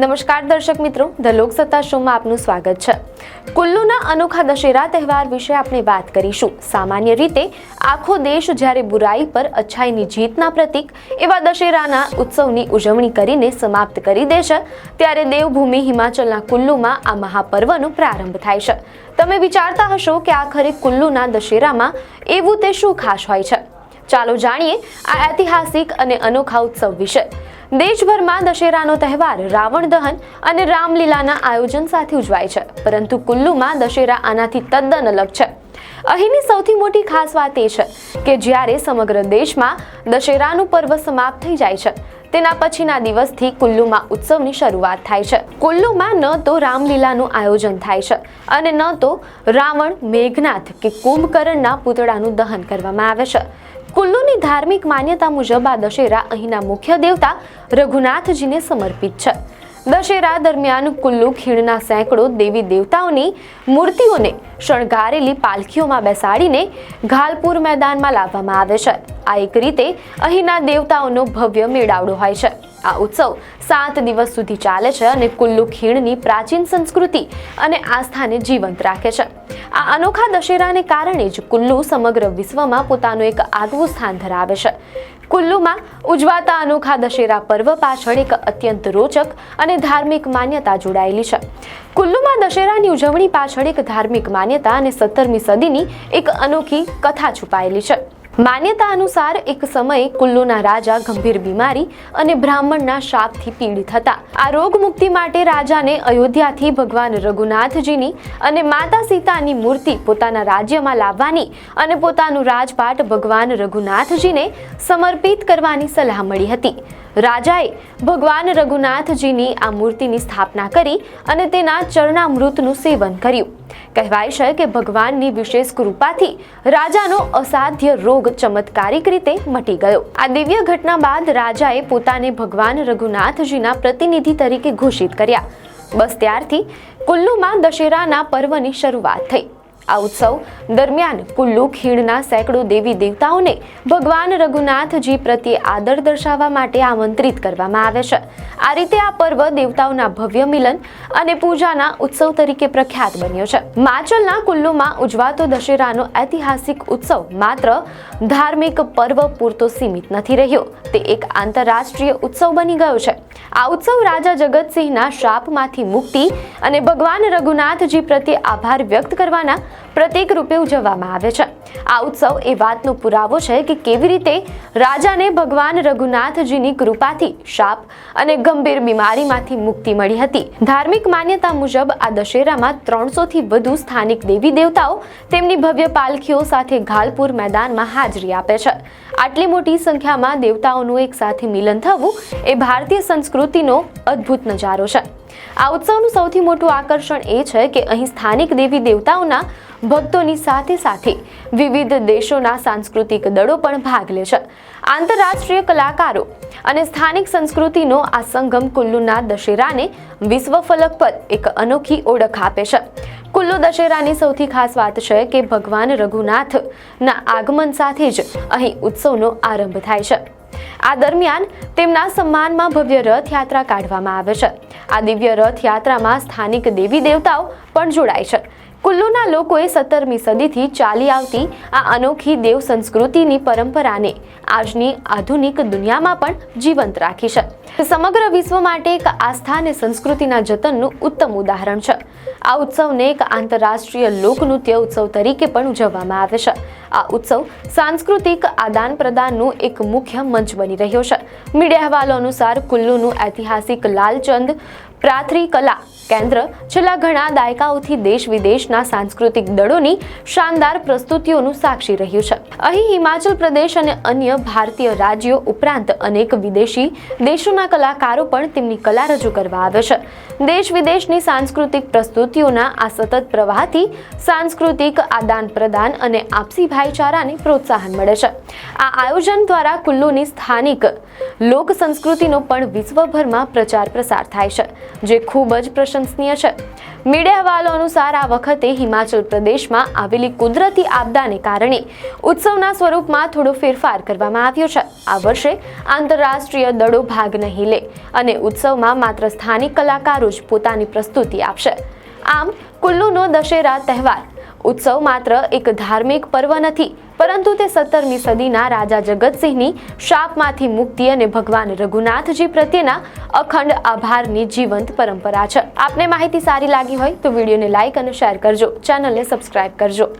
નમસ્કાર દર્શક મિત્રો, ધ લોકસત્તા શોમાં આપનું સ્વાગત છે। કુલ્લુના અનોખા દશેરા તહેવાર વિશે આપણે વાત કરીશું। સામાન્ય રીતે આખો દેશ જ્યારે બુરાઈ પર અચ્છાઈની જીતના પ્રતીક એવા દશેરાના ઉત્સવની ઉજવણી કરીને સમાપ્ત કરી દે છે, ત્યારે દેવભૂમિ હિમાચલના કુલ્લુમાં આ મહાપર્વનો પ્રારંભ થાય છે। તમે વિચારતા હશો કે આખરે કુલ્લુના દશેરામાં એવું તે શું ખાસ હોય છે? ચાલો જાણીએ આ ઐતિહાસિક અને અનોખા ઉત્સવ વિશે। દેશભરમાં દશેરાનો તહેવાર રાવણ દહન અને રામલીલાના આયોજન સાથે ઉજવાય છે, પરંતુ કુલ્લુમાં દશેરા આનાથી તદ્દન અલગ છે। અહીંની સૌથી મોટી ખાસ વાત એ છે કે જ્યારે સમગ્ર દેશમાં દશેરાનું પર્વ સમાપ્ત થઈ જાય છે, તેના પછીના દિવસથી કુલ્લુમાં ઉત્સવની શરૂઆત થાય છે। કુલ્લુમાં ન તો રામલીલાનું આયોજન થાય છે અને ન તો રાવણ, મેઘનાથ કે કુંભકર્ણના પૂતળાનું દહન કરવામાં આવે છે। કુલ્લુની ધાર્મિક માન્યતા મુજબ આ દશેરા અહીંના મુખ્ય દેવતા રઘુનાથજીને સમર્પિત છે। દશેરા દરમિયાન કુલ્લુ ખીણના સેંકડો દેવી દેવતાઓની મૂર્તિઓને શણગારેલી પાલખીઓમાં બેસાડીને ઘાલપુર મેદાનમાં લાવવામાં આવે છે। આ એક રીતે અહીંના દેવતાઓનો ભવ્ય મેળાવડો હોય છે। આ ઉત્સવ 7 દિવસ સુધી ચાલે છે અને કુલ્લુ ખીણની પ્રાચીન સંસ્કૃતિ અને આસ્થાને જીવંત રાખે છે। આ અનોખા દશેરાને કારણે જ કુલ્લુ સમગ્ર વિશ્વમાં પોતાનું એક આગવું સ્થાન ધરાવે છે। કુલ્લુમાં ઉજવાતા અનોખા દશેરા પર્વ પાછળ એક અત્યંત રોચક અને ધાર્મિક માન્યતા જોડાયેલી છે। કુલ્લુમાં દશેરાની ઉજવણી પાછળ એક ધાર્મિક માન્યતા અને 17મી સદીની એક અનોખી કથા છુપાયેલી છે। માન્યતા અનુસાર એક સમયે કુલ્લુના રાજા ગંભીર બીમારી અને બ્રાહ્મણના શાપથી પીડિત હતા। આ રોગ મુક્તિ માટે રાજાને અયોધ્યાથી ભગવાન રઘુનાથજીની અને માતા સીતાની મૂર્તિ પોતાના રાજ્યમાં લાવવાની અને પોતાનું રાજપાટ ભગવાન રઘુનાથજીને સમર્પિત કરવાની સલાહ મળી હતી। રાજાએ ભગવાન રઘુનાથજીની આ મૂર્તિની સ્થાપના કરી અને તેના ચરણામૃતનું સેવન કર્યું। કહેવાય છે કે ભગવાનની વિશેષ કૃપાથી રાજાનો અસાધ્ય રોગ ચમત્કારિક રીતે મટી ગયો। આ દિવ્ય ઘટના બાદ રાજાએ પોતાને ભગવાન રઘુનાથજીના પ્રતિનિધિ તરીકે ઘોષિત કર્યા। બસ ત્યારથી કુલ્લુમાં દશેરાના પર્વની શરૂઆત થઈ। આ ઉત્સવ દરમિયાન કુલ્લુ ખીણના સેંકડો દેવી દેવતાઓને ભગવાન રઘુનાથજી પ્રત્યે આદર દર્શાવવા માટે આમંત્રિત કરવામાં આવે છે। આ રીતે આ પર્વ દેવતાઓના ભવ્ય મિલન અને પૂજાના ઉત્સવ તરીકે પ્રખ્યાત બન્યો છે। હિમાચલના કુલ્લુમાં ઉજવાતો દશેરાનો ઐતિહાસિક ઉત્સવ માત્ર ધાર્મિક પર્વ પૂરતો સીમિત નથી રહ્યો, તે એક આંતરરાષ્ટ્રીય ઉત્સવ બની ગયો છે। આ ઉત્સવ રાજા જગતસિંહના શાપમાંથી મુક્તિ અને ભગવાન રઘુનાથજી પ્રત્યે આભાર વ્યક્ત કરવાના પ્રતીક રૂપે ઉજવવામાં આવે છે। આ ઉત્સવ એ વાતનો પુરાવો છે કે કેવી રીતે રાજાને ભગવાન રઘુનાથજીની કૃપાથી શાપ અને ગંભીર બીમારીમાંથી મુક્તિ મળી હતી। ધાર્મિક માન્યતા મુજબ આ દશેરામાં 300થી વધુ સ્થાનિક દેવી દેવતાઓ તેમની ભવ્ય પાલખીઓ સાથે ઘાલપુર મેદાનમાં હાજરી આપે છે। આટલી મોટી સંખ્યામાં દેવતાઓનું એક સાથે મિલન થવું એ ભારતીય સંસ્કૃતિનો અદ્ભુત નજારો છે। આ ઉત્સવનું સૌથી મોટું આકર્ષણ એ છે કે અહીં સ્થાનિક દેવી દેવતાઓના ભક્તોની સાથે સાથે વિવિધ દેશોના સાંસ્કૃતિક દળો પણ ભાગ લે છે। આંતરરાષ્ટ્રીય કલાકારો અને સ્થાનિક સંસ્કૃતિનો આ સંગમ કુલ્લુના દશેરાને વિશ્વ ફલક પર એક અનોખી ઓળખ આપે છે। કુલ્લુ દશેરાની સૌથી ખાસ વાત છે કે ભગવાન રઘુનાથના આગમન સાથે જ અહીં ઉત્સવનો આરંભ થાય છે। આ દરમિયાન તેમના સન્માનમાં ભવ્ય રથયાત્રા કાઢવામાં આવે છે। આ દિવ્ય રથયાત્રામાં સ્થાનિક દેવી દેવતાઓ પણ જોડાય છે। કુલ્લુના લોકોએ 17મી સદીથી ચાલી આવતી આ અનોખી દેવ સંસ્કૃતિની પરંપરાને આજની આધુનિક દુનિયામાં પણ જીવંત રાખી છે। સમગ્ર વિશ્વ માટે એક આસ્થા અને સંસ્કૃતિના જતનનું ઉત્તમ ઉદાહરણ છે। આ ઉત્સવને એક આંતરરાષ્ટ્રીય લોકનૃત્ય ઉત્સવ તરીકે પણ ઉજવવામાં આવે છે। આ ઉત્સવ સાંસ્કૃતિક આદાન પ્રદાનનું એક મુખ્ય મંચ બની રહ્યો છે। મીડિયા અહેવાલો અનુસાર કુલ્લુનું ઐતિહાસિક લાલચંદ પ્રાથરી કલા કેન્દ્ર છેલ્લા ઘણા દાયકાઓથી દેશ વિદેશના સાંસ્કૃતિક દળોની શાનદાર પ્રસ્તુતિઓનું સાક્ષી રહ્યું છે। અહીં હિમાચલ પ્રદેશ અને અન્ય ભારતીય રાજ્યો ઉપરાંત અનેક વિદેશી દેશોના કલાકારો પણ તેમની કલા રજૂ કરવા આવે છે। દેશ વિદેશની સાંસ્કૃતિક પ્રસ્તુતિઓના આ સતત પ્રવાહથી સાંસ્કૃતિક આદાન પ્રદાન અને આપસી ભાઈચારાને પ્રોત્સાહન મળે છે। આ આયોજન દ્વારા કુલ્લુની સ્થાનિક લોક સંસ્કૃતિનો પણ વિશ્વભરમાં પ્રચાર પ્રસાર થાય છે। જે ખૂબ જ પ્રશંસનીય છે. મીડિયા અહેવાલો અનુસાર આ વખતે હિમાચલ પ્રદેશમાં આવેલી કુદરતી આપદાને કારણે ઉત્સવના સ્વરૂપમાં થોડો ફેરફાર કરવામાં આવ્યો છે. આ વર્ષે આંતરરાષ્ટ્રીય દળો ભાગ નહીં લે અને ઉત્સવમાં માત્ર સ્થાનિક કલાકારો જ પોતાની પ્રસ્તુતિ આપશે. આમ કુલ્લુનો દશેરા તહેવાર ઉત્સવ માત્ર એક ધાર્મિક પર્વ નથી, પરંતુ તે 17મી સદીના રાજા જગતસિંહની શાપમાંથી મુક્તિ અને ભગવાન રઘુનાથજી પ્રત્યેના અખંડ આભારની જીવંત પરંપરા છે. આપને માહિતી સારી લાગી હોય તો વિડીયોને લાઇક અને શેર કરજો, ચેનલને સબસ્ક્રાઇબ કરજો.